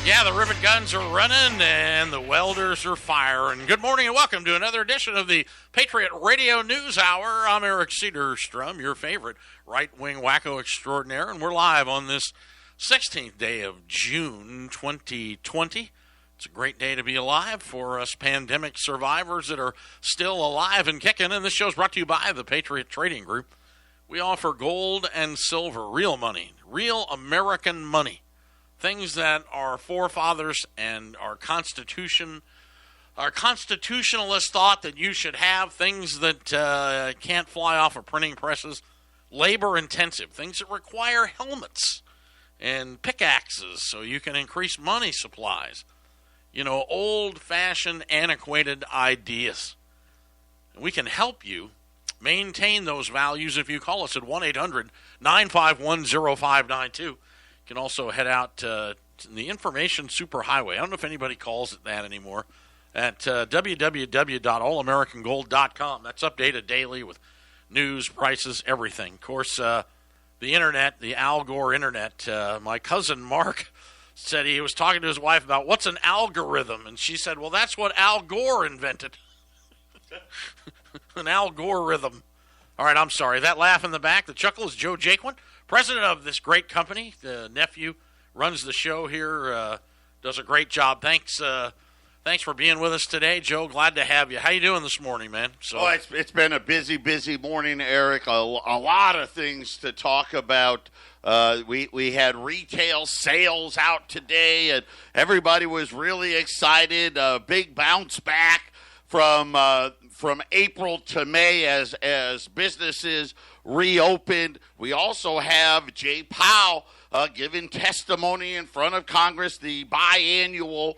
Yeah, the rivet guns are running and the welders are firing. Good morning and welcome to another edition of the Patriot Radio News Hour. I'm Eric Cedarstrom, your favorite right-wing wacko extraordinaire, and we're live on this 16th day of June 2020. It's a great day to be alive for us pandemic survivors that are still alive and kicking, and this show is brought to you by the Patriot Trading Group. We offer gold and silver, real money, real American money. Things that our forefathers and our constitutionalists thought that you should have, things that can't fly off of printing presses, labor-intensive, things that require helmets and pickaxes so you can increase money supplies. You know, old-fashioned, antiquated ideas. And we can help you maintain those values if you call us at 1-800-951-0592. You can also head out to the Information Superhighway. I don't know if anybody calls it that anymore. At www.allamericangold.com. That's updated daily with news, prices, everything. Of course, the internet, the Al Gore internet. My cousin Mark said he was talking to his wife about what's an algorithm, and she said, well, that's what Al Gore invented. An algorithm. All right, I'm sorry. That laugh in the back, the chuckle is Joe Jaquin, president of this great company. The nephew runs the show here, does a great job. Thanks for being with us today, Joe. Glad to have you. How you doing this morning, man? It's been a busy morning, Eric. A lot of things to talk about. We had retail sales out today, and everybody was really excited. A big bounce back from April to May as businesses reopened. We also have Jay Powell giving testimony in front of Congress, the biannual,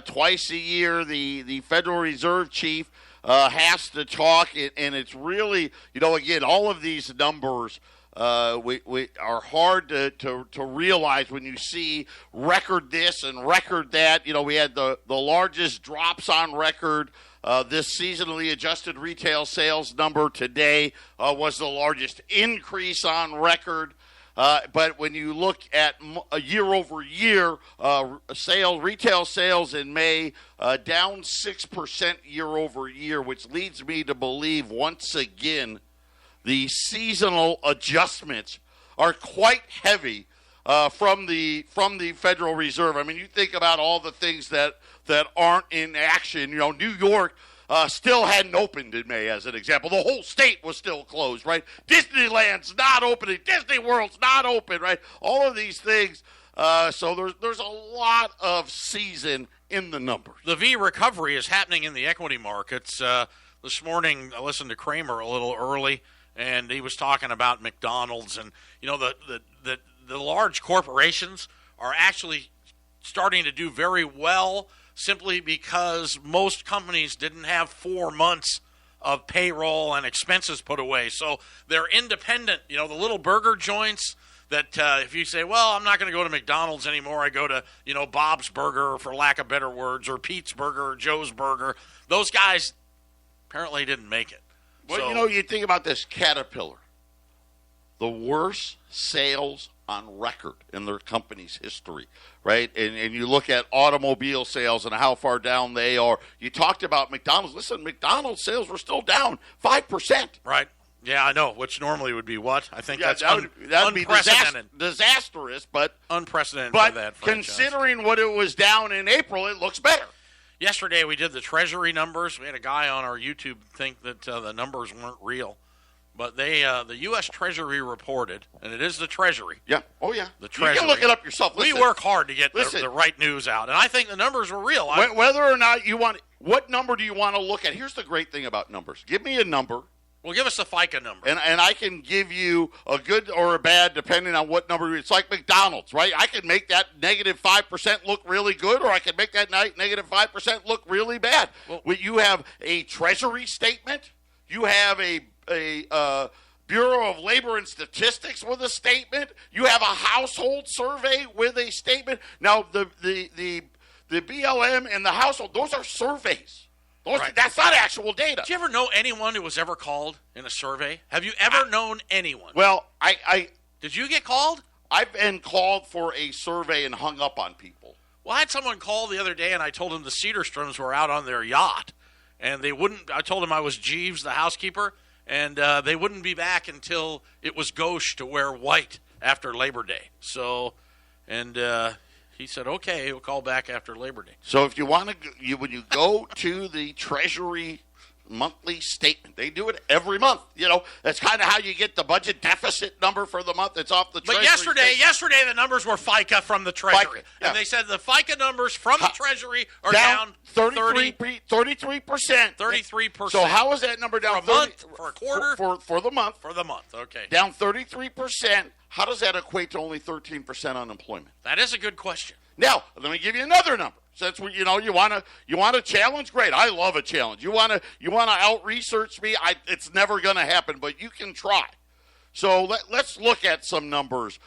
twice a year, the Federal Reserve chief has to talk, and it's really, again, all of these numbers we are hard to realize when you see record this and record that. We had the largest drops on record. This seasonally adjusted retail sales number today was the largest increase on record. But when you look at year over year, retail sales in May down 6% year over year, which leads me to believe once again the seasonal adjustments are quite heavy from the Federal Reserve. I mean, you think about all the things that aren't in action. New York still hadn't opened in May, as an example. The whole state was still closed, right? Disneyland's not opening. Disney World's not open, right? All of these things. So there's a lot of season in the numbers. The V recovery is happening in the equity markets. This morning, I listened to Kramer a little early, and he was talking about McDonald's, and the large corporations are actually starting to do very well, simply because most companies didn't have 4 months of payroll and expenses put away. So they're independent. The little burger joints that if you say, well, I'm not going to go to McDonald's anymore, I go to, Bob's Burger, for lack of better words, or Pete's Burger, or Joe's Burger. Those guys apparently didn't make it. Well, you think about this Caterpillar, the worst sales on record in their company's history, right? And you look at automobile sales and how far down they are. You talked about McDonald's. Listen, McDonald's sales were still down 5%. Right. Yeah, I know, which normally would be what? I think that's that would unprecedented. Be disastrous, but unprecedented for that franchise. Considering what it was down in April, it looks better. Yesterday we did the Treasury numbers. We had a guy on our YouTube think that the numbers weren't real. But the U.S. Treasury reported, and it is the Treasury. Yeah. Oh, yeah. The Treasury. You can look it up yourself. Listen, we work hard to get the right news out, and I think the numbers were real. Whether or not you want – what number do you want to look at? Here's the great thing about numbers. Give me a number. Well, give us the FICA number. And I can give you a good or a bad depending on what number. It's like McDonald's, right? I can make that negative 5% look really good, or I can make that negative 5% look really bad. Well, you have a Treasury statement. You have a Bureau of Labor and Statistics with a statement. You have a household survey with a statement. Now, the BLM and the household, those are surveys. Right. That's not actual data. Did you ever know anyone who was ever called in a survey? Have you ever known anyone? Well, Did you get called? I've been called for a survey and hung up on people. Well, I had someone call the other day, and I told him the Cederstroms were out on their yacht, and they wouldn't. I told him I was Jeeves, the housekeeper, and they wouldn't be back until it was gauche to wear white after Labor Day. So, and he said, okay, he'll call back after Labor Day. So if you want to, when you go to the Treasury monthly statement, they do it every month. You know, that's kind of how you get the budget deficit number for the month. It's off the Treasury. But yesterday the numbers were FICA from the Treasury. Yeah. And they said the FICA numbers from the Treasury are down 33%. 33%. So how is that number down? For a month? For a quarter? For the month. For the month, okay. Down 33%. How does that equate to only 13% unemployment? That is a good question. Now, let me give you another number. Since you want to challenge, great. I love a challenge. You want to out research me. It's never going to happen, but you can try. So let's look at some numbers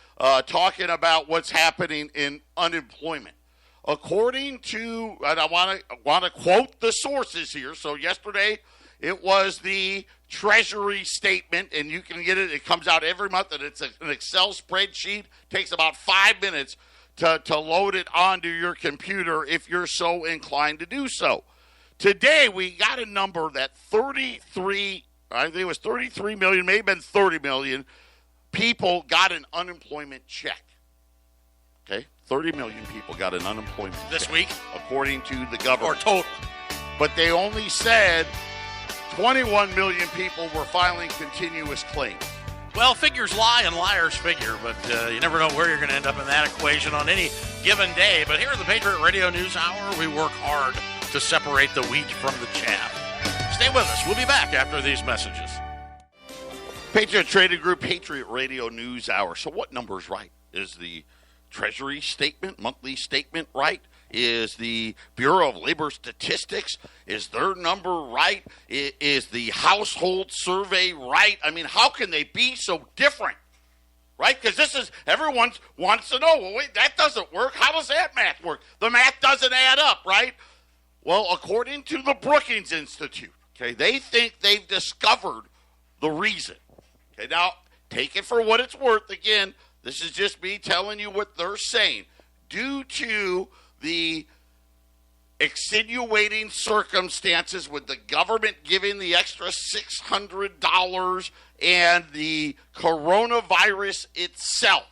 talking about what's happening in unemployment. According to, and I want to quote the sources here. So yesterday it was the Treasury statement, and you can get it. It comes out every month, and it's an Excel spreadsheet. Takes about 5 minutes to load it onto your computer if you're so inclined to do so. Today, we got a number that I think it was 33 million, may have been 30 million people got an unemployment check. Okay? 30 million people got an unemployment check. This week? According to the government. Or total. But they only said 21 million people were filing continuous claims. Well, figures lie and liars figure, but you never know where you're going to end up in that equation on any given day. But here at the Patriot Radio News Hour, we work hard to separate the wheat from the chaff. Stay with us. We'll be back after these messages. Patriot Trading Group, Patriot Radio News Hour. So what number is right? Is the Treasury statement, monthly statement right? Is the Bureau of Labor Statistics, is their number right? Is the household survey right? I mean, how can they be so different? Right? Because everyone wants to know, well, wait, that doesn't work. How does that math work? The math doesn't add up, right? Well, according to the Brookings Institute, okay, they think they've discovered the reason. Okay, now, take it for what it's worth. Again, this is just me telling you what they're saying. Due to the extenuating circumstances with the government giving the extra $600 and the coronavirus itself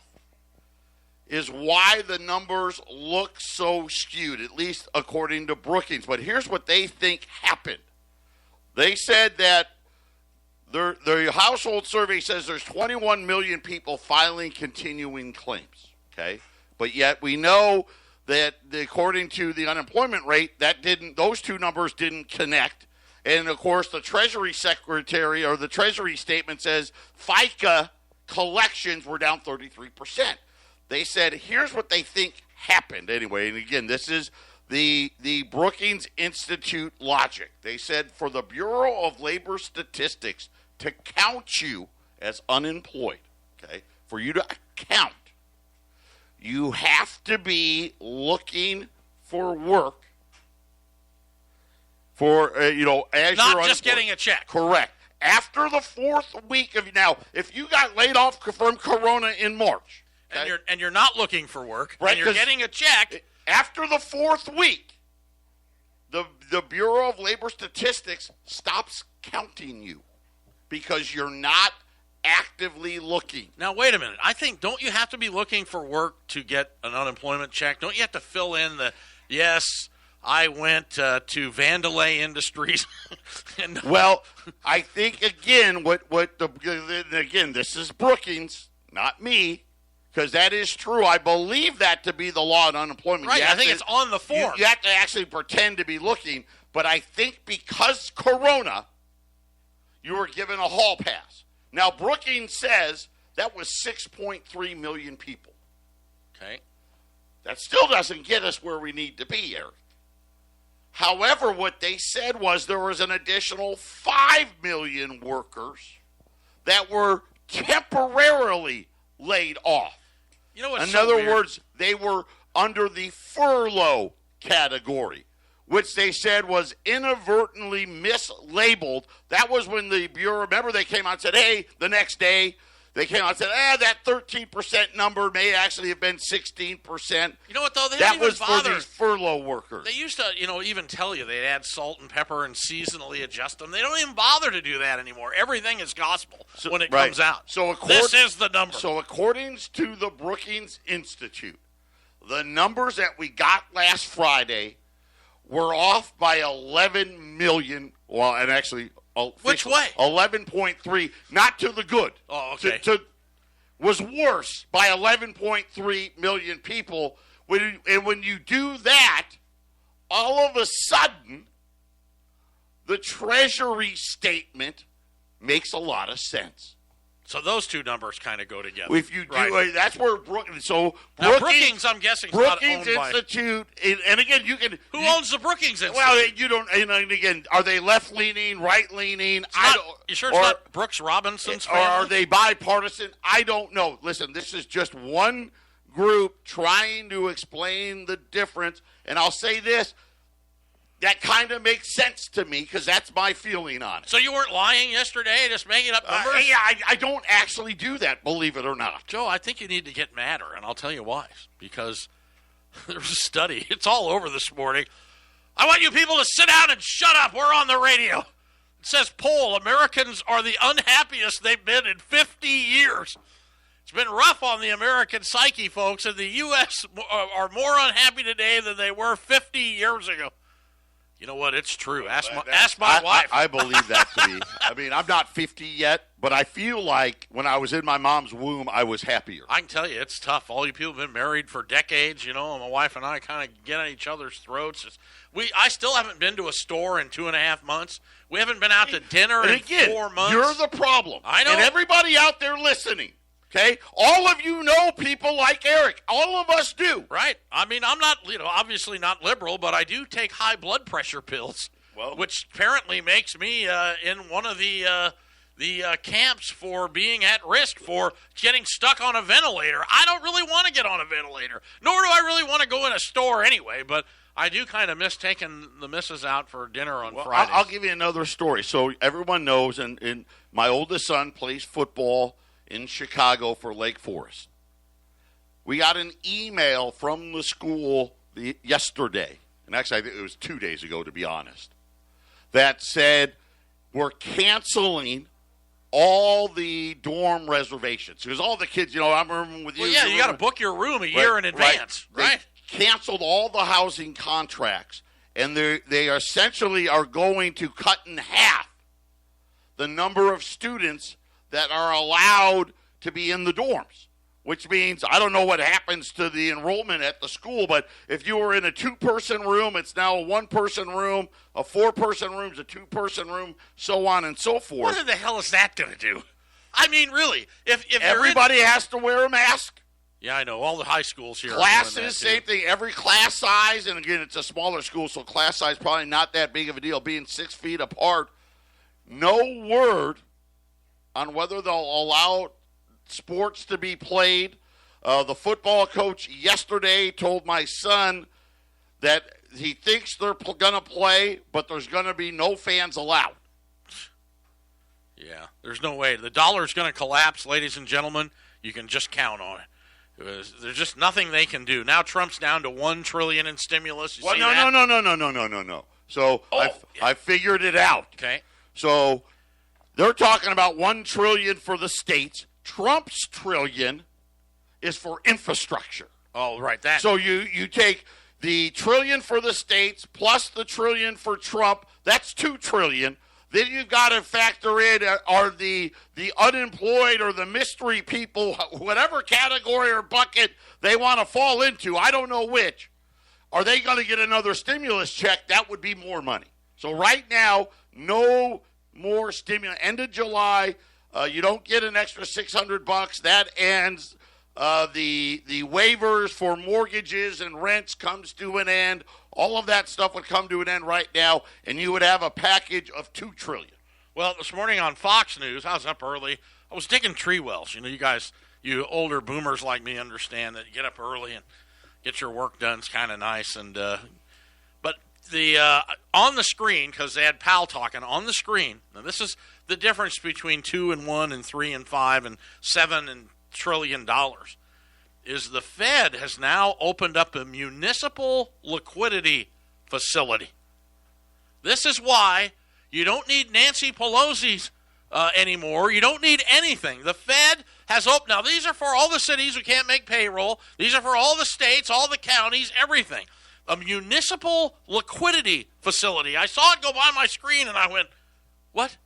is why the numbers look so skewed, at least according to Brookings. But here's what they think happened. They said that their household survey says there's 21 million people filing continuing claims, okay? But yet we know that according to the unemployment rate, those two numbers didn't connect. And, of course, the Treasury Secretary or the Treasury statement says FICA collections were down 33%. They said, here's what they think happened anyway. And, again, this is the Brookings Institute logic. They said for the Bureau of Labor Statistics to count you as unemployed, okay, for you to count, you have to be looking for work for, as not just getting a check. Correct. After the fourth week of, now, if you got laid off from Corona in March. Okay, and you're not looking for work, right, and you're getting a check. After the fourth week, the Bureau of Labor Statistics stops counting you because you're not actively looking. Now, wait a minute. I think, don't you have to be looking for work to get an unemployment check? Don't you have to fill in yes, I went to Vandalay Industries? Well, I think, again, again, this is Brookings, not me, because that is true. I believe that to be the law on unemployment. Right, I think it's on the form. You have to actually pretend to be looking, but I think because Corona, you were given a hall pass. Now, Brookings says that was 6.3 million people. Okay. That still doesn't get us where we need to be, Eric. However, what they said was there was an additional 5 million workers that were temporarily laid off. You know what's In so other weird? words, they were under the furlough category, which they said was inadvertently mislabeled. That was when the Bureau, remember, they came out and said, hey, the next day, They came out and said, that 13% number may actually have been 16%. You know what, though? They that didn't even was bother. for these furlough workers. They used to, even tell you they'd add salt and pepper and seasonally adjust them. They don't even bother to do that anymore. Everything is gospel when it comes out. So this is the number. So according to the Brookings Institute, the numbers that we got last Friday were off by 11 million. Well, and actually, which way? 11.3, not to the good. Oh, okay. Was worse by 11.3 million people. When you do that, all of a sudden, the Treasury statement makes a lot of sense. So those two numbers kind of go together. If you do, that's where Brookings. So Brookings, I'm guessing, Brookings Institute, and again, you can. Who owns the Brookings Institute? Well, you don't. And again, are they left leaning, right leaning? You sure it's not Brooks Robinson's family? Or are they bipartisan? I don't know. Listen, this is just one group trying to explain the difference, and I'll say this. That kind of makes sense to me because that's my feeling on it. So you weren't lying yesterday, just making up numbers? Yeah, I don't actually do that, believe it or not. Joe, I think you need to get madder, and I'll tell you why. Because there was a study. It's all over this morning. I want you people to sit down and shut up. We're on the radio. It says, poll, Americans are the unhappiest they've been in 50 years. It's been rough on the American psyche, folks, and the U.S. are more unhappy today than they were 50 years ago. You know what? It's true. Ask my wife. I believe that to be. I mean, I'm not 50 yet, but I feel like when I was in my mom's womb, I was happier. I can tell you, it's tough. All you people have been married for decades, and my wife and I kind of get on each other's throats. I still haven't been to a store in 2.5 months. We haven't been out to dinner in 4 months. You're the problem. I know. And everybody out there listening. Okay? All of you know people like Eric. All of us do. Right. I mean, I'm not, obviously not liberal, but I do take high blood pressure pills, which apparently makes me in one of the camps for being at risk for getting stuck on a ventilator. I don't really want to get on a ventilator, nor do I really want to go in a store anyway, but I do kind of miss taking the missus out for dinner on Fridays. I'll give you another story. So everyone knows, and my oldest son plays football in Chicago for Lake Forest. We got an email from the school yesterday, and actually I think it was 2 days ago, to be honest, that said we're canceling all the dorm reservations. Because all the kids, I'm rooming with you. Well, yeah, you got to book your room a year in advance, right? They canceled all the housing contracts, and they essentially are going to cut in half the number of students that are allowed to be in the dorms, which means I don't know what happens to the enrollment at the school, but if you were in a 2-person room, it's now a 1-person room, a 4-person room is a 2-person room, so on and so forth. What the hell is that going to do? I mean, really, if everybody has to wear a mask. Yeah, I know. All the high schools here. Classes, same thing. Every class size, and again, it's a smaller school, so class size probably not that big of a deal, being 6 feet apart. No word on whether they'll allow sports to be played. The football coach yesterday told my son that he thinks they're going to play, but there's going to be no fans allowed. Yeah, there's no way. The dollar's going to collapse, ladies and gentlemen. You can just count on it. There's just nothing they can do. Now Trump's down to $1 trillion in stimulus. No. So I figured it out. Okay. So they're talking about $1 trillion for the states. Trump's trillion is for infrastructure. Oh, right. That. So you take the trillion for the states plus the trillion for Trump. That's $2 trillion. Then you've got to factor in are the unemployed or the mystery people, whatever category or bucket they want to fall into. I don't know which. Are they going to get another stimulus check? That would be more money. So right now, no more stimulus. End of July, you don't get an extra $600. That ends. The waivers for mortgages and rents comes to an end. All of that stuff would come to an end right now, and you would have a package of $2 trillion. Well, this morning on Fox News, I was up early. I was digging tree wells. You guys, you older boomers like me understand that you get up early and get your work done. It's kind of nice. And but on the screen, because they had Powell talking on the screen. Now this is the difference between 2 and 1 and 3 and 5 and $7 trillion. Is the Fed has now opened up a municipal liquidity facility. This is why you don't need Nancy Pelosi's anymore. You don't need anything. The Fed has opened. Now, these are for all the cities who can't make payroll. These are for all the states, all the counties, everything. A municipal liquidity facility. I saw it go by my screen, and I went, what?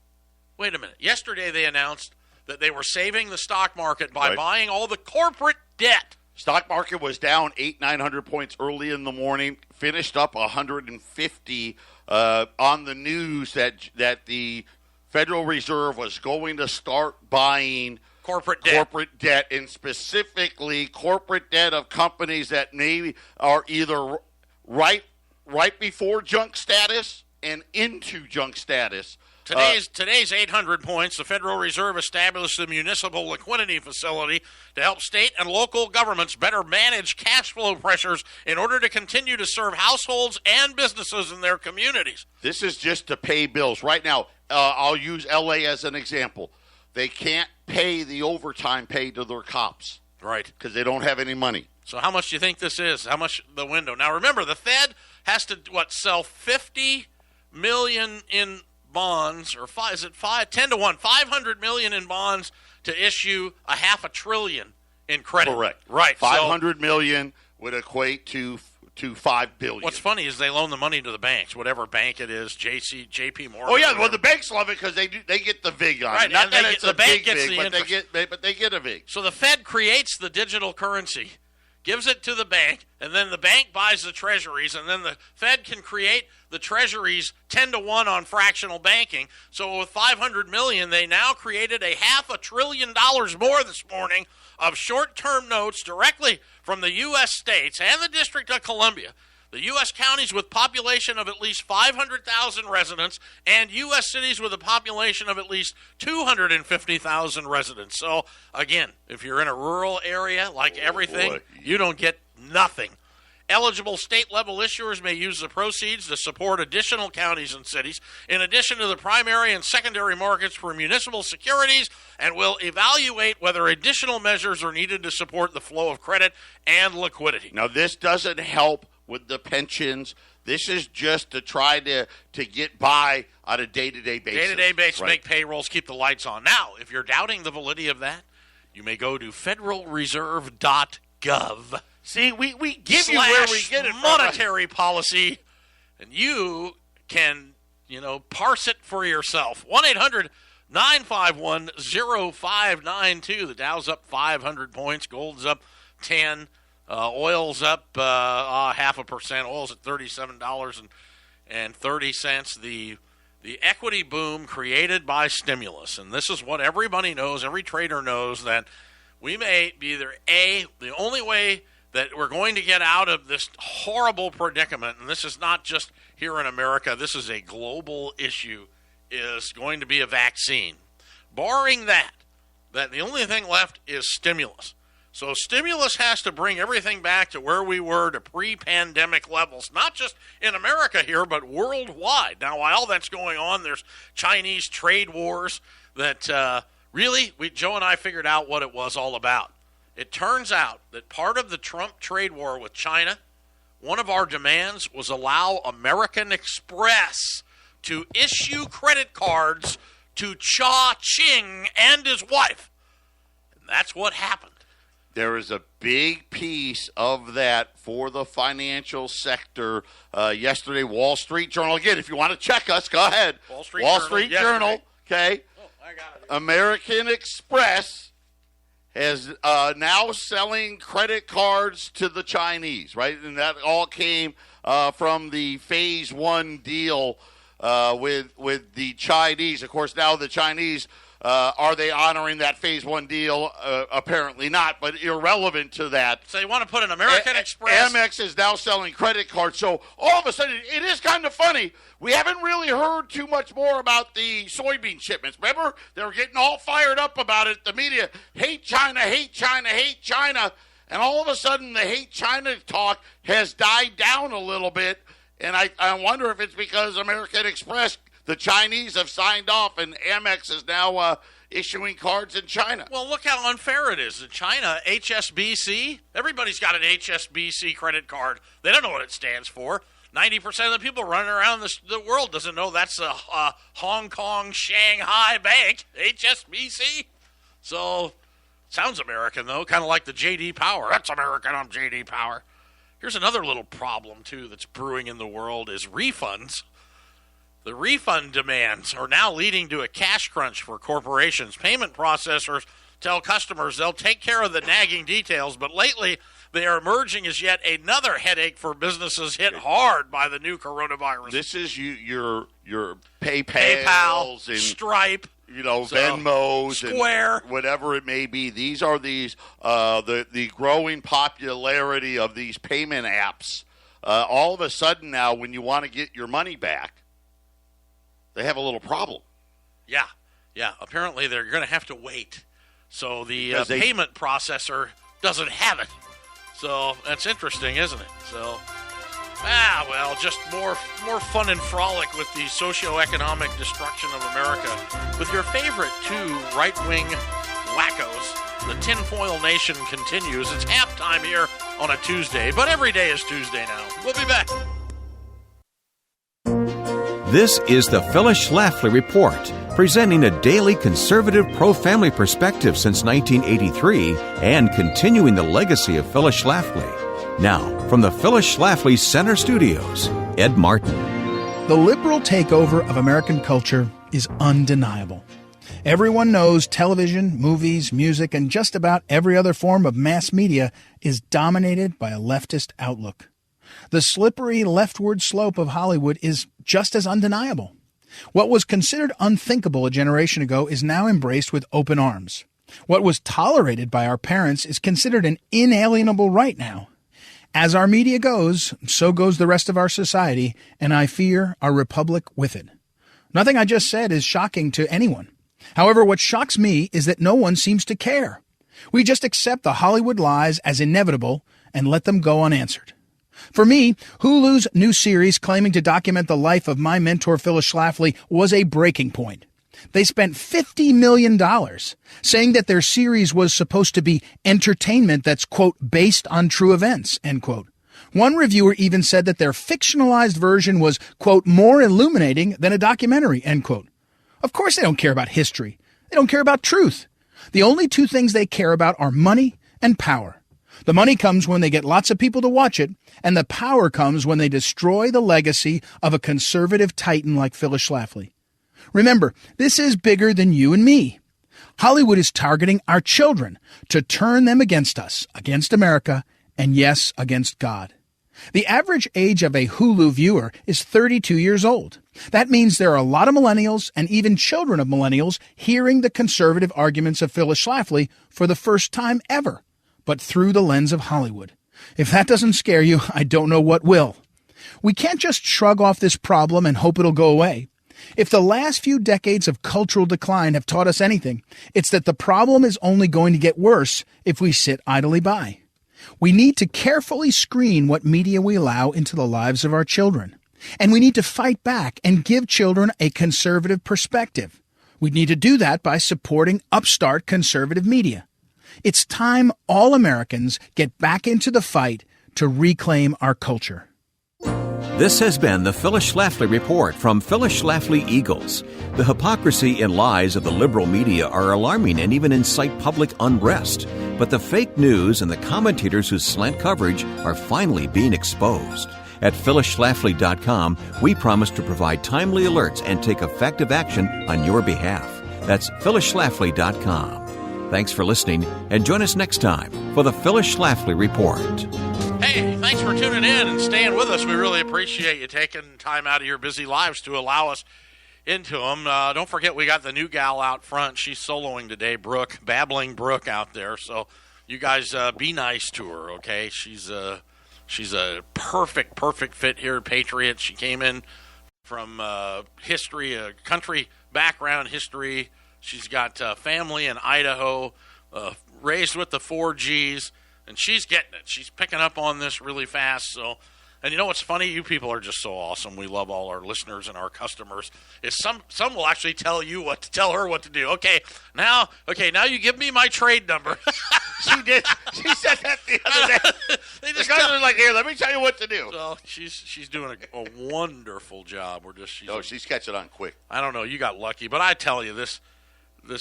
Wait a minute. Yesterday they announced that they were saving the stock market by buying all the corporate debt. Stock market was down 900 points early in the morning, finished up 150 on the news that the Federal Reserve was going to start buying corporate debt, and specifically corporate debt of companies that maybe are either right before junk status and into junk status. Today's 800 points. The Federal Reserve established the municipal liquidity facility to help state and local governments better manage cash flow pressures in order to continue to serve households and businesses in their communities. This is just to pay bills. Right now, I'll use L.A. as an example. They can't pay the overtime paid to their cops. Right. Because they don't have any money. So how much do you think this is? How much the window? Now, remember, the Fed has to, sell $50 million in bonds, or 10 to 1, $500 million in bonds to issue $500 billion in credit. Correct. Right. $500 million would equate to $5 billion. What's funny is they loan the money to the banks, whatever bank it is, J.P. Morgan. Oh yeah, well the banks love it because they get the VIG on it. Not that it's a big VIG, but they get a VIG. So the Fed creates the digital currency, gives it to the bank, and then the bank buys the treasuries, and then the Fed can create the treasuries 10 to 1 on fractional banking. So with $500 million, they now created $500 billion more this morning of short-term notes directly from the U.S. states and the District of Columbia, the U.S. counties with population of at least 500,000 residents, and U.S. cities with a population of at least 250,000 residents. So, again, if you're in a rural area, like everything, you don't get nothing. Eligible state-level issuers may use the proceeds to support additional counties and cities, in addition to the primary and secondary markets for municipal securities, and will evaluate whether additional measures are needed to support the flow of credit and liquidity. Now, this doesn't help with the pensions. This is just to try to get by on a day-to-day basis. Day-to-day basis, make payrolls, keep the lights on. Now, if you're doubting the validity of that, you may go to federalreserve.gov. See, we give you where we get it from. Monetary policy, and you can, parse it for yourself. 1-800-951-0592. The Dow's up 500 points. Gold's up 10. Oil's up 0.5%. Oil's at $37.30. The equity boom created by stimulus, and this is what everybody knows, every trader knows, that we may be either the only way that we're going to get out of this horrible predicament, and this is not just here in America, this is a global issue, is going to be a vaccine. Barring that the only thing left is stimulus. So stimulus has to bring everything back to where we were to pre-pandemic levels, not just in America here, but worldwide. Now, while that's going on, there's Chinese trade wars that Joe and I figured out what it was all about. It turns out that part of the Trump trade war with China, one of our demands was allow American Express to issue credit cards to Cha Ching and his wife. And that's what happened. There is a big piece of that for the financial sector. Yesterday, Wall Street Journal. Again, if you want to check us, go ahead. Wall Street Journal. Okay. Oh, I got it. American Express is now selling credit cards to the Chinese, right? And that all came from the Phase 1 deal with the Chinese. Of course, now the Chinese, are they honoring that Phase 1 deal? Apparently not, but irrelevant to that. So you want to put an American Express? Amex is now selling credit cards. So all of a sudden, it is kind of funny. We haven't really heard too much more about the soybean shipments. Remember, they were getting all fired up about it. The media, hate China, hate China, hate China. And all of a sudden, the hate China talk has died down a little bit. And I wonder if it's because American Express, the Chinese have signed off, and Amex is now issuing cards in China. Well, look how unfair it is. In China, HSBC, everybody's got an HSBC credit card. They don't know what it stands for. 90% of the people running around the world doesn't know that's a Hong Kong, Shanghai bank, HSBC. So, sounds American, though, kind of like the J.D. Power. That's American, I'm J.D. Power. Here's another little problem, too, that's brewing in the world is refunds. The refund demands are now leading to a cash crunch for corporations. Payment processors tell customers they'll take care of the nagging details, but lately they are emerging as yet another headache for businesses hit hard by the new coronavirus. This is your PayPal, and Stripe, Venmos, Square, and whatever it may be. These are the growing popularity of these payment apps. All of a sudden now, when you want to get your money back, they have a little problem. Yeah. Apparently, they're going to have to wait. So the payment processor doesn't have it. So that's interesting, isn't it? So, just more fun and frolic with the socioeconomic destruction of America. With your favorite two right-wing wackos, the Tinfoil Nation continues. It's halftime here on a Tuesday, but every day is Tuesday now. We'll be back. This is the Phyllis Schlafly Report, presenting a daily conservative pro-family perspective since 1983 and continuing the legacy of Phyllis Schlafly. Now, from the Phyllis Schlafly Center Studios, Ed Martin. The liberal takeover of American culture is undeniable. Everyone knows television, movies, music, and just about every other form of mass media is dominated by a leftist outlook. The slippery leftward slope of Hollywood is just as undeniable. What was considered unthinkable a generation ago is now embraced with open arms. What was tolerated by our parents is considered an inalienable right now. As our media goes, so goes the rest of our society, and I fear our republic with it. Nothing I just said is shocking to anyone. However, what shocks me is that no one seems to care. We just accept the Hollywood lies as inevitable and let them go unanswered. For me, Hulu's new series claiming to document the life of my mentor Phyllis Schlafly was a breaking point. They spent $50 million saying that their series was supposed to be entertainment that's, quote, based on true events, end quote. One reviewer even said that their fictionalized version was, quote, more illuminating than a documentary, end quote. Of course they don't care about history. They don't care about truth. The only two things they care about are money and power. The money comes when they get lots of people to watch it, and the power comes when they destroy the legacy of a conservative titan like Phyllis Schlafly. Remember, this is bigger than you and me. Hollywood is targeting our children to turn them against us, against America, and yes, against God. The average age of a Hulu viewer is 32 years old. That means there are a lot of millennials and even children of millennials hearing the conservative arguments of Phyllis Schlafly for the first time ever, but through the lens of Hollywood. If that doesn't scare you, I don't know what will. We can't just shrug off this problem and hope it'll go away. If the last few decades of cultural decline have taught us anything, it's that the problem is only going to get worse if we sit idly by. We need to carefully screen what media we allow into the lives of our children. And we need to fight back and give children a conservative perspective. We need to do that by supporting upstart conservative media. It's time all Americans get back into the fight to reclaim our culture. This has been the Phyllis Schlafly Report from Phyllis Schlafly Eagles. The hypocrisy and lies of the liberal media are alarming and even incite public unrest. But the fake news and the commentators who slant coverage are finally being exposed. At phyllisschlafly.com, we promise to provide timely alerts and take effective action on your behalf. That's phyllisschlafly.com. Thanks for listening, and join us next time for the Phyllis Schlafly Report. Hey, thanks for tuning in and staying with us. We really appreciate you taking time out of your busy lives to allow us into them. Don't forget, we got the new gal out front. She's soloing today, Brooke, Babbling Brooke out there. So you guys be nice to her, okay? She's a perfect fit here at Patriot. She came in from history, country background history. She's got family in Idaho, raised with the 4Gs. And she's getting it. She's picking up on this really fast. So And you know what's funny? You people are just so awesome. We love all our listeners and our customers. Is some will actually tell her what to do. Okay, now you give me my trade number. She did. She said that the other day. They The just guys are like, here, let me tell you what to do. well, she's doing a wonderful job. She's catching on quick. I don't know. You got lucky, but I tell you, this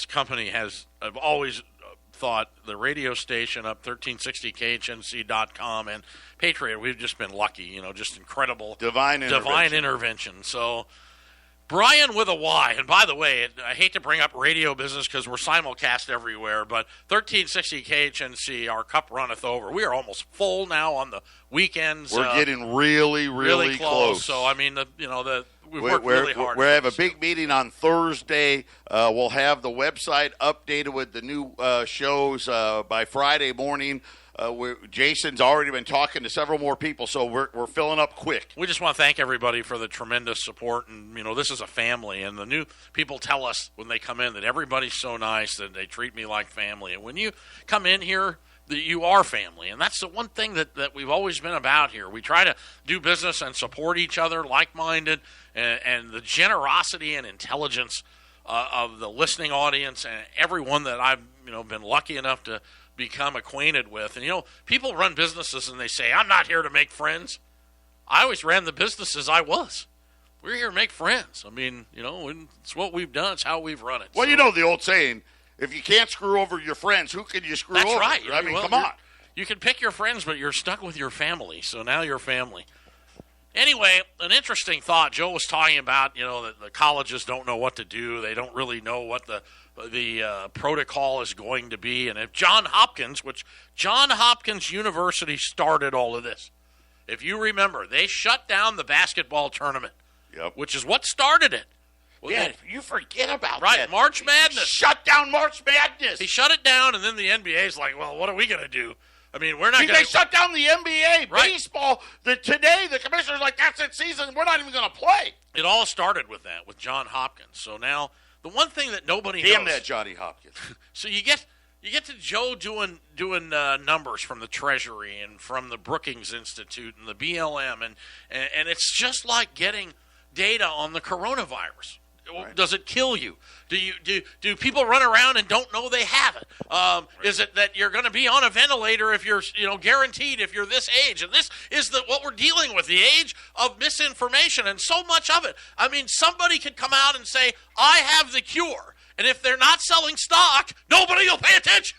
company has. I've always thought the radio station up 1360khnc.com and Patriot. We've just been lucky. Just incredible Divine intervention. So. Brian with a Y. And by the way, I hate to bring up radio business because we're simulcast everywhere, but 1360 KHNC, our cup runneth over. We are almost full now on the weekends. We're getting really close. So, I mean, we've worked really hard. We have a big meeting on Thursday. We'll have the website updated with the new shows by Friday morning. Jason's already been talking to several more people, so we're filling up quick. We just want to thank everybody for the tremendous support, and this is a family, and the new people tell us when they come in that everybody's so nice that they treat me like family, and when you come in here, you are family, and that's the one thing that we've always been about here. We try to do business and support each other, like-minded, and the generosity and intelligence of the listening audience and everyone that I've been lucky enough to become acquainted with. And people run businesses and they say, I'm not here to make friends. I always ran the businesses I was. We're here to make friends. I mean, it's what we've done. It's how we've run it. Well, so, the old saying, if you can't screw over your friends, who can you screw over? That's right. I mean, come on. You can pick your friends, but you're stuck with your family. So now you're family. Anyway, an interesting thought. Joe was talking about, that the colleges don't know what to do. They don't really know what the protocol is going to be. And if Johns Hopkins University started all of this, if you remember, they shut down the basketball tournament, which is what started it. Well, you forget about that. Right, March Madness. Shut down March Madness. He shut it down, and then the NBA's like, well, what are we going to do? I mean, we're not going to... They shut down the NBA, right. Baseball. Today, the commissioner's like, that's it, season. We're not even going to play. It all started with that, with Johns Hopkins. So now, the one thing that nobody knows... Damn that Johnny Hopkins. So you get to Joe doing numbers from the Treasury and from the Brookings Institute and the BLM, and it's just like getting data on the coronavirus. Right. Does it kill you? Do people run around and don't know they have it? Right. Is it that you're going to be on a ventilator if you're guaranteed if you're this age? And this is what we're dealing with, the age of misinformation, and so much of it. I mean, somebody could come out and say, I have the cure, and if they're not selling stock, nobody will pay attention.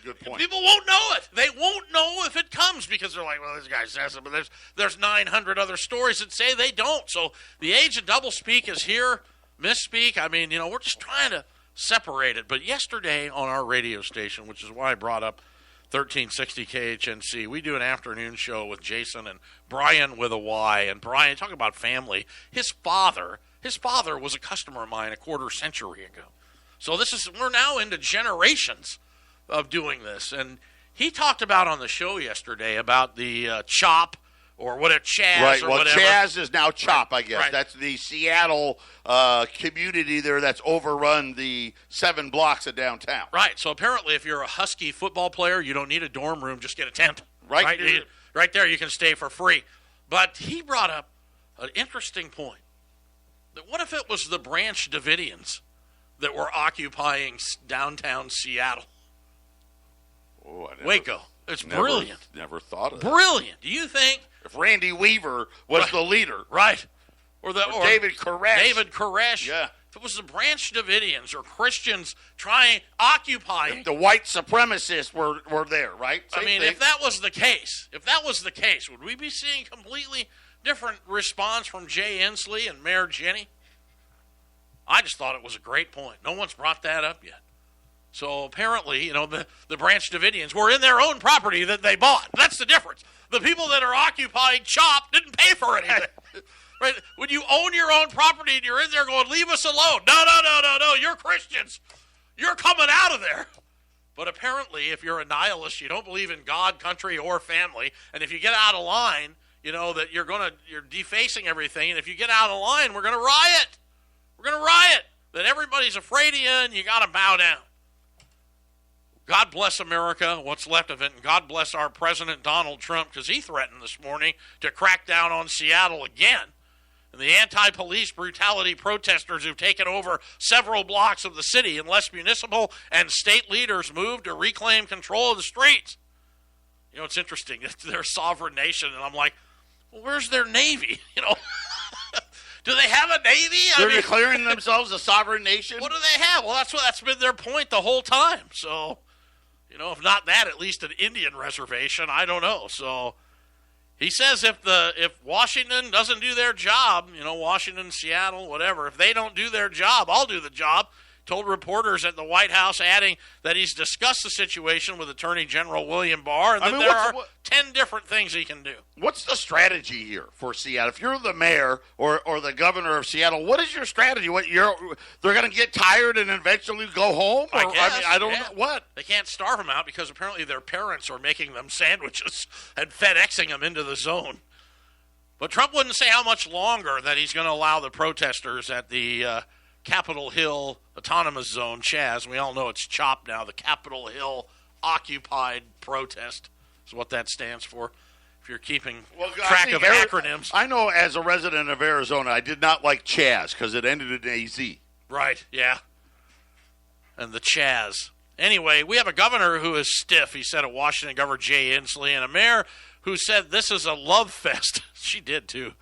Good point. People won't know it. They won't know if it comes because they're like, well, this guy says it, but there's 900 other stories that say they don't. So the age of doublespeak is here. Misspeak, I mean, we're just trying to separate it. But yesterday on our radio station, which is why I brought up 1360 KHNC, we do an afternoon show with Jason and Brian with a Y. And Brian, talk about family. His father was a customer of mine a quarter century ago. So we're now into generations of doing this, and he talked about on the show yesterday about the CHOP or whatever, Chaz, right. Or well, whatever. Chaz is now CHOP, right. I guess. Right. That's the Seattle community there that's overrun the 7 blocks of downtown. Right. So apparently, if you're a Husky football player, you don't need a dorm room; just get a tent. Right. Right there, you can stay for free. But he brought up an interesting point. That what if it was the Branch Davidians that were occupying downtown Seattle? Oh, Waco. It's brilliant. Never thought of that. Brilliant. Do you think if Randy Weaver was the leader, right, or David Koresh, yeah. If it was the Branch Davidians or Christians occupying, if the white supremacists were there, right? Same thing. If that was the case, would we be seeing completely different response from Jay Inslee and Mayor Jenny? I just thought it was a great point. No one's brought that up yet. So apparently, the Branch Davidians were in their own property that they bought. That's the difference. The people that are occupying CHOP didn't pay for anything. Right? When you own your own property and you're in there going, leave us alone. No, you're Christians. You're coming out of there. But apparently, if you're a nihilist, you don't believe in God, country, or family, and if you get out of line, that you're defacing everything, and if you get out of line, we're going to riot. We're going to riot. That everybody's afraid of you and you got to bow down. God bless America, what's left of it, and God bless our President Donald Trump, because he threatened this morning to crack down on Seattle again. And the anti-police brutality protesters who've taken over several blocks of the city unless municipal and state leaders move to reclaim control of the streets. You know, it's interesting. They're a sovereign nation, and I'm like, well, where's their Navy? You know, do they have a Navy? They're declaring themselves a sovereign nation? What do they have? Well, that's been their point the whole time. So, you know, if not that, at least an Indian reservation. I don't know. So he says if Washington doesn't do their job, you know, Washington, Seattle, whatever, if they don't do their job, I'll do the job. Told reporters at the White House, adding that he's discussed the situation with Attorney General William Barr, and that there are 10 different things he can do. What's the strategy here for Seattle? If you're the mayor or the governor of Seattle, what is your strategy? They're going to get tired and eventually go home? I guess, I don't know. What? They can't starve them out because apparently their parents are making them sandwiches and FedExing them into the zone. But Trump wouldn't say how much longer that he's going to allow the protesters at the Capitol Hill Autonomous Zone, Chaz. We all know it's CHOP now, the Capitol Hill Occupied Protest is what that stands for, if you're keeping track of acronyms. I know as a resident of Arizona, I did not like Chaz because it ended in AZ. Right, yeah. And the Chaz. Anyway, we have a governor who is stiff, he said at Washington, Governor Jay Inslee, and a mayor who said this is a love fest. She did, too.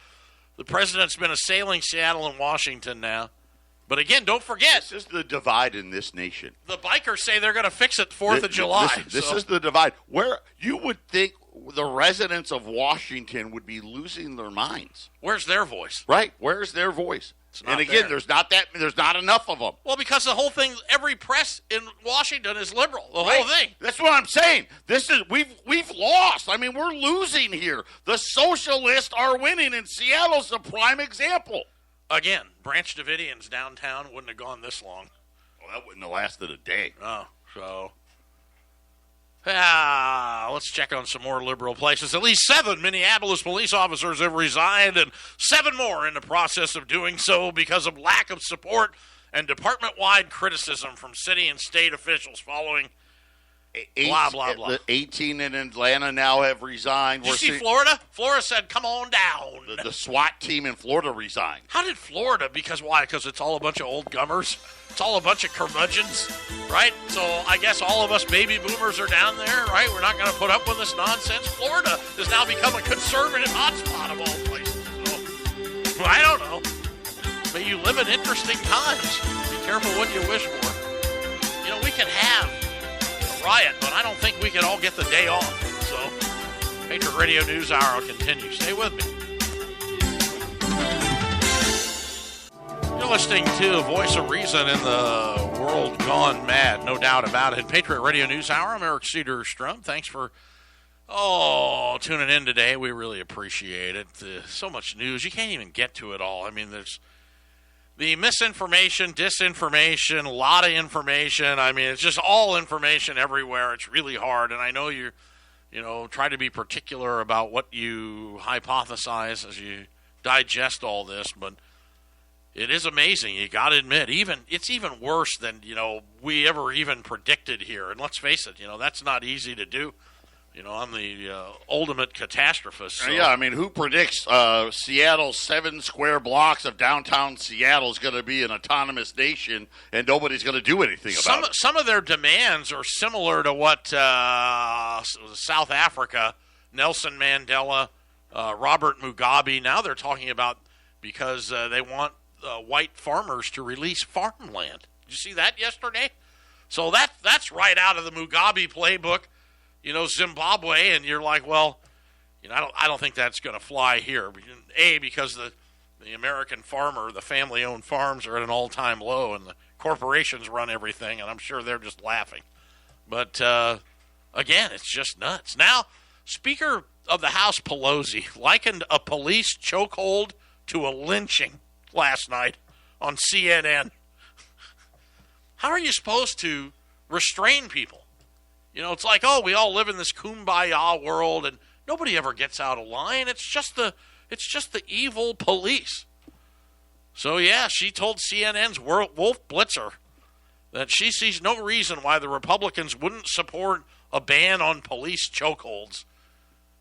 The president's been assailing Seattle and Washington now. But again, don't forget. This is the divide in this nation. The bikers say they're going to fix it 4th of July. This is the divide. Where you would think the residents of Washington would be losing their minds. Where's their voice? Right. Where's their voice? And again, there's not enough of them. Well, because the whole thing, every press in Washington is liberal. The whole thing. That's what I'm saying. We've lost. I mean, we're losing here. The socialists are winning, and Seattle's a prime example. Again, Branch Davidians downtown wouldn't have gone this long. Well, that wouldn't have lasted a day. Oh, so. Let's check on some more liberal places. At least 7 Minneapolis police officers have resigned, and 7 more in the process of doing so because of lack of support and department-wide criticism from city and state officials following blah, blah, blah. 18 in Atlanta now have resigned. Did you see Florida? Florida said, come on down. The SWAT team in Florida resigned. How did Florida? Why? Because it's all a bunch of old gummers? It's all a bunch of curmudgeons, right? So I guess all of us baby boomers are down there, right? We're not going to put up with this nonsense. Florida has now become a conservative hotspot of all places. So, I don't know. But you live in interesting times. Be careful what you wish for. You know, we can have a riot, but I don't think we can all get the day off. So, Patriot Radio News Hour will continue. Stay with me. You're listening to Voice of Reason in the world gone mad, no doubt about it. Patriot Radio News Hour, I'm Eric Cedar-Strum. Thanks for tuning in today. We really appreciate it. So much news. You can't even get to it all. I mean, there's the misinformation, disinformation, a lot of information. I mean, it's just all information everywhere. It's really hard. And I know you try to be particular about what you hypothesize as you digest all this, but it is amazing. You got to admit, it's even worse than, we ever even predicted here. And let's face it, that's not easy to do. I'm the ultimate catastrophist. So. Yeah, I mean, who predicts Seattle's 7 square blocks of downtown Seattle is going to be an autonomous nation and nobody's going to do anything about it? Some of their demands are similar to what South Africa, Nelson Mandela, Robert Mugabe, now they're talking about because they want white farmers to release farmland. Did you see that yesterday? So that's right out of the Mugabe playbook. Zimbabwe, and you're like, well, I don't think that's going to fly here. Because the American farmer, the family-owned farms are at an all-time low, and the corporations run everything, and I'm sure they're just laughing. But, again, it's just nuts. Now, Speaker of the House Pelosi likened a police chokehold to a lynching last night on CNN. How are you supposed to restrain people? It's like, we all live in this kumbaya world, and nobody ever gets out of line. It's just the evil police. So, yeah, she told CNN's Wolf Blitzer that she sees no reason why the Republicans wouldn't support a ban on police chokeholds.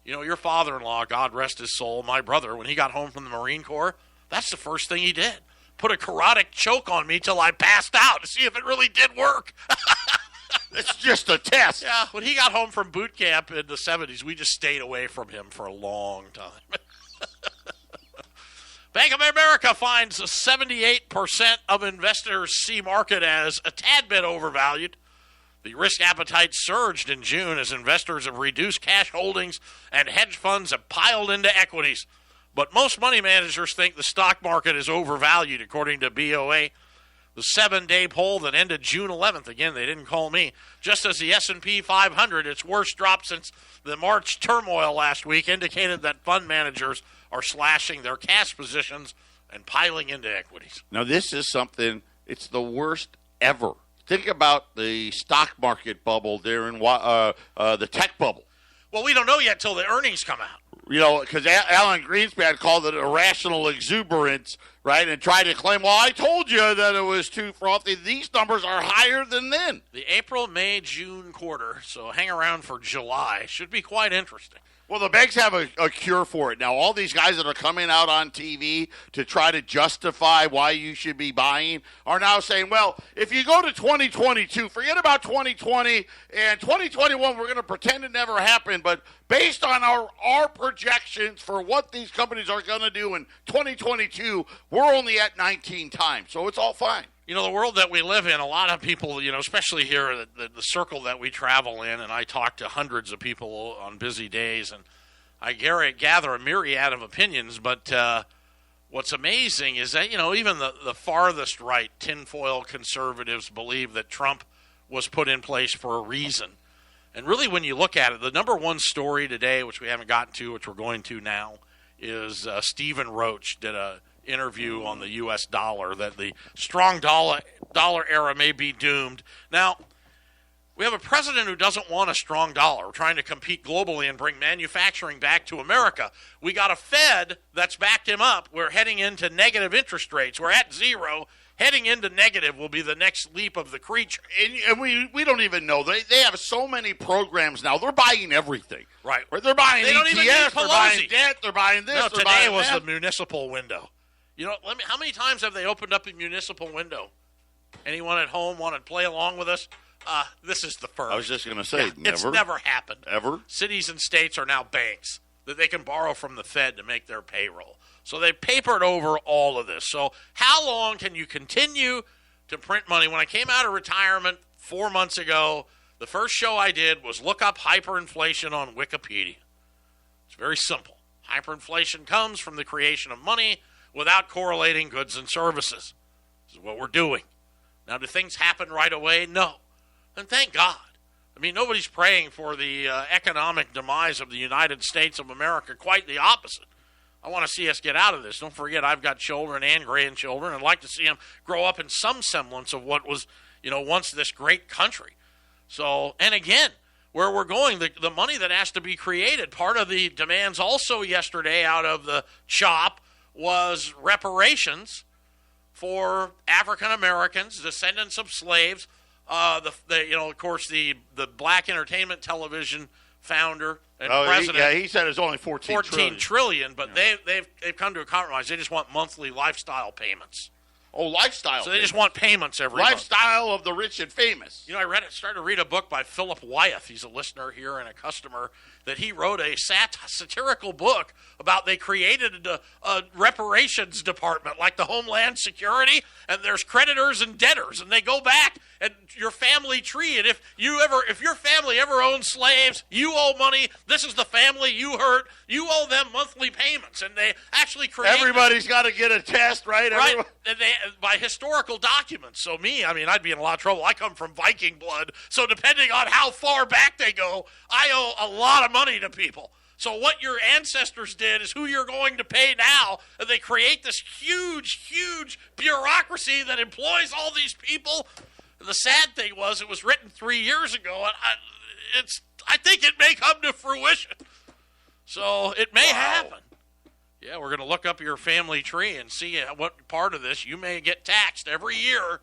You know, your father-in-law, God rest his soul, my brother, when he got home from the Marine Corps, that's the first thing he did. Put a carotid choke on me till I passed out to see if it really did work. It's just a test. Yeah, when he got home from boot camp in the 70s, we just stayed away from him for a long time. Bank of America finds 78% of investors see market as a tad bit overvalued. The risk appetite surged in June as investors have reduced cash holdings and hedge funds have piled into equities. But most money managers think the stock market is overvalued, according to BOA. The 7-day poll that ended June 11th, again, they didn't call me, just as the S&P 500, its worst drop since the March turmoil last week, indicated that fund managers are slashing their cash positions and piling into equities. Now, this is something, it's the worst ever. Think about the stock market bubble there in the tech bubble. Well, we don't know yet till the earnings come out. You know, because Alan Greenspan called it irrational exuberance, right, and tried to claim, well, I told you that it was too frothy. These numbers are higher than then. The April, May, June quarter, so hang around for July, should be quite interesting. Well, the banks have a cure for it. Now, all these guys that are coming out on TV to try to justify why you should be buying are now saying, well, if you go to 2022, forget about 2020 and 2021, we're going to pretend it never happened. But based on our projections for what these companies are going to do in 2022, we're only at 19 times. So it's all fine. You know, the world that we live in, a lot of people, you know, especially here, the circle that we travel in, and I talk to hundreds of people on busy days, and I gather a myriad of opinions, but what's amazing is that, you know, even the farthest right tinfoil conservatives believe that Trump was put in place for a reason. And really, when you look at it, the number one story today, which we haven't gotten to, which we're going to now, is Stephen Roach did a interview on the U.S. dollar, that the strong dollar era may be doomed. Now, we have a president who doesn't want a strong dollar. We're trying to compete globally and bring manufacturing back to America. We got a Fed that's backed him up. We're heading into negative interest rates. We're at zero. Heading into negative will be the next leap of the creature. And we don't even know. They have so many programs now. They're buying everything. Right. They're buying they don't ETFs, even need Pelosi. They're buying debt, they're buying this, no, they're today buying was that. the municipal window. You know, how many times have they opened up a municipal window? Anyone at home want to play along with us? This is the first. I was just going to say, never. It's never happened. Ever? Cities and states are now banks that they can borrow from the Fed to make their payroll. So they papered over all of this. So how long can you continue to print money? When I came out of retirement 4 months ago, the first show I did was look up hyperinflation on Wikipedia. It's very simple. Hyperinflation comes from the creation of money without correlating goods and services. This is what we're doing. Now, do things happen right away? No. And thank God. I mean, nobody's praying for the economic demise of the United States of America. Quite the opposite. I want to see us get out of this. Don't forget, I've got children and grandchildren. I'd like to see them grow up in some semblance of what was, you know, once this great country. So, and again, where we're going, the money that has to be created, part of the demands also yesterday out of the CHOP was reparations for African Americans, descendants of slaves. Of course, the Black Entertainment Television founder and president. He said it's only 14 trillion, but yeah. they've come to a compromise. They just want monthly lifestyle payments. Oh, lifestyle. So they just want payments every month. Lifestyle of the rich and famous. You know, started to read a book by Philip Wyeth. He's a listener here and a customer. That he wrote a satirical book about they created a reparations department like the Homeland Security, and there's creditors and debtors, and they go back and your family tree. And if your family ever owned slaves, you owe money. This is the family you hurt. You owe them monthly payments, and they actually create. Everybody's got to get a test, right? Right, and by historical documents. So I'd be in a lot of trouble. I come from Viking blood, so depending on how far back they go, I owe a lot of money to people. So what your ancestors did is who you're going to pay now, and they create this huge bureaucracy that employs all these people. And the sad thing was it was written 3 years ago, and I think it may come to fruition. So it may happen. Yeah, we're going to look up your family tree and see what part of this you may get taxed every year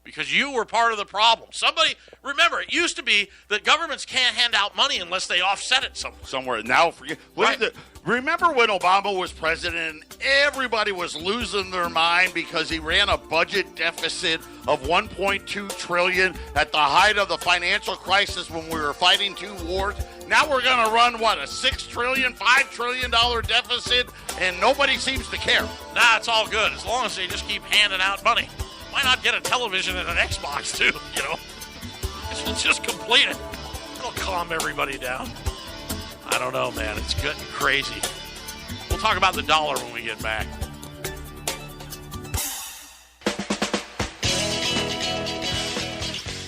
because you were part of the problem. Remember, it used to be that governments can't hand out money unless they offset it somewhere. Now, right. Remember when Obama was president, everybody was losing their mind because he ran a budget deficit of $1.2 trillion at the height of the financial crisis when we were fighting 2 wars. Now we're going to run, a $6 trillion, $5 trillion deficit, and nobody seems to care. Nah, it's all good as long as they just keep handing out money. Why not get a television and an Xbox, too, Let's just complete it. It'll calm everybody down. I don't know, man. It's getting crazy. We'll talk about the dollar when we get back.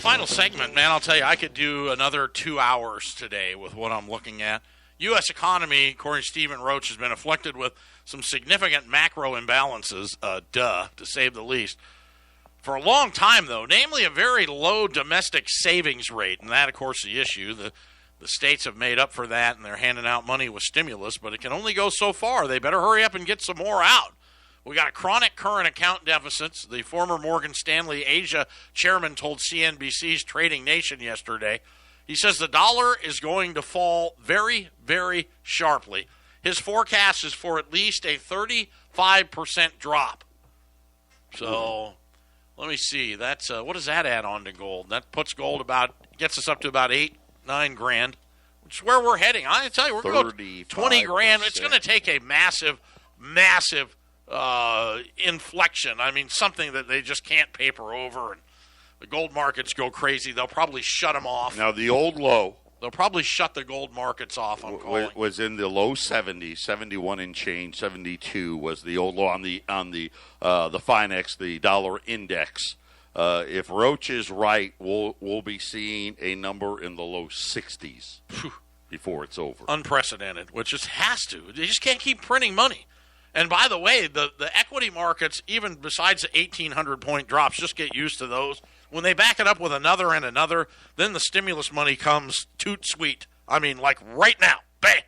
Final segment, man. I'll tell you, I could do another 2 hours today with what I'm looking at. U.S. economy, according to Stephen Roach, has been afflicted with some significant macro imbalances, to say the least. For a long time, though, namely a very low domestic savings rate. And that, of course, the issue. The states have made up for that, and they're handing out money with stimulus, but it can only go so far. They better hurry up and get some more out. We got chronic current account deficits. The former Morgan Stanley Asia chairman told CNBC's Trading Nation yesterday. He says the dollar is going to fall very, very sharply. His forecast is for at least a 35% drop. So let me see. That's what does that add on to gold? That puts gold gets us up to about $8-9 grand, which is where we're heading. I tell you, we're going to 20 grand. It's going to take a massive inflection. I mean, something that they just can't paper over, and the gold markets go crazy. They'll probably shut them off. Now, the old low. They'll probably shut the gold markets off, I'm calling. Was in the low 70s, 71 and change, 72 was the old low on the Finex, the dollar index. If Roach is right, we'll be seeing a number in the low 60s before it's over. Unprecedented, which just has to. They just can't keep printing money. And by the way, the equity markets, even besides the 1,800-point drops, just get used to those. When they back it up with another and another, then the stimulus money comes toot sweet. I mean, like right now, bang.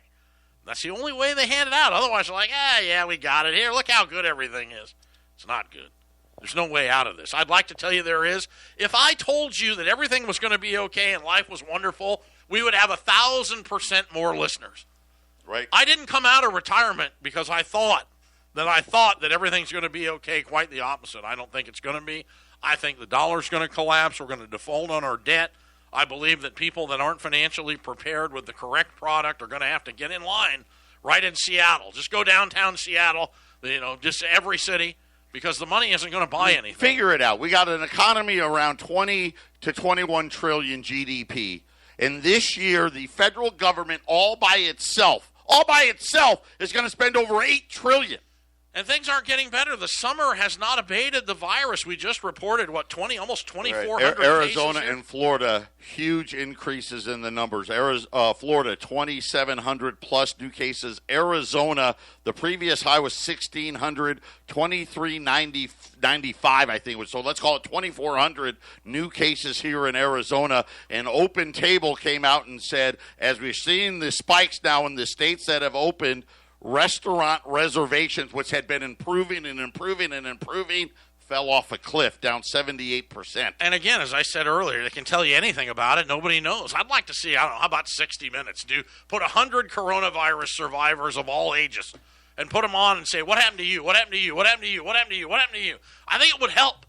That's the only way they hand it out. Otherwise, they're like, yeah, we got it here. Look how good everything is. It's not good. There's no way out of this. I'd like to tell you there is. If I told you that everything was going to be okay and life was wonderful, we would have 1,000% more listeners. Right. I didn't come out of retirement because I thought that everything's going to be okay. Quite the opposite. I don't think it's going to be. I think the dollar's going to collapse. We're going to default on our debt. I believe that people that aren't financially prepared with the correct product are going to have to get in line right in Seattle. Just go downtown Seattle, just every city, because the money isn't going to buy anything. Figure it out. We got an economy around 20 to 21 trillion GDP. And this year, the federal government all by itself is going to spend over $8 trillion. And things aren't getting better. The summer has not abated the virus. We just reported, almost 2,400 right. Arizona cases and Florida, huge increases in the numbers. Florida, 2,700 plus new cases. Arizona, the previous high was 1,600, 2,395, I think. So let's call it 2,400 new cases here in Arizona. And Open Table came out and said, as we're seeing the spikes now in the states that have opened, restaurant reservations, which had been improving, fell off a cliff, down 78%. And again, as I said earlier, they can tell you anything about it. Nobody knows. I'd like to see, how about 60 Minutes? Put 100 coronavirus survivors of all ages and put them on and say, what happened to you? What happened to you? What happened to you? What happened to you? What happened to you? I think it would help.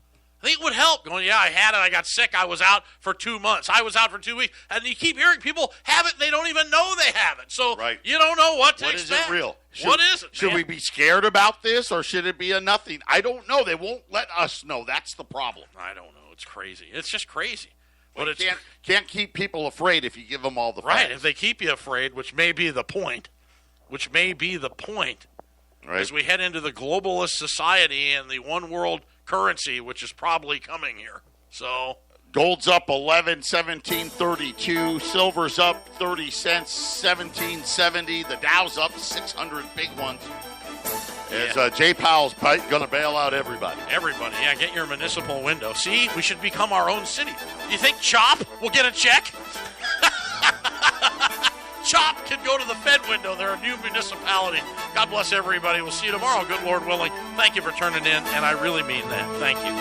Going, I had it. I got sick. I was out for 2 months. I was out for 2 weeks. And you keep hearing people have it. They don't even know they have it. So right. You don't know what to expect. What is it real? What is it, man? Should we be scared about this, or should it be a nothing? I don't know. They won't let us know. That's the problem. I don't know. It's crazy. It's just crazy. But it can't keep people afraid if you give them all the facts. Right. If they keep you afraid, which may be the point, right. As we head into the globalist society and the one world currency, which is probably coming here. So gold's up 11, 1732. Silver's up 30 cents, 1770. The Dow's up 600 big ones. As Jay Powell's going to bail out everybody. Everybody, yeah. Get your municipal window. See, we should become our own city. You think CHOP will get a check? CHOP can go to the Fed window. They're a new municipality. God bless everybody. We'll see you tomorrow, good Lord willing. Thank you for turning in, and I really mean that. Thank you.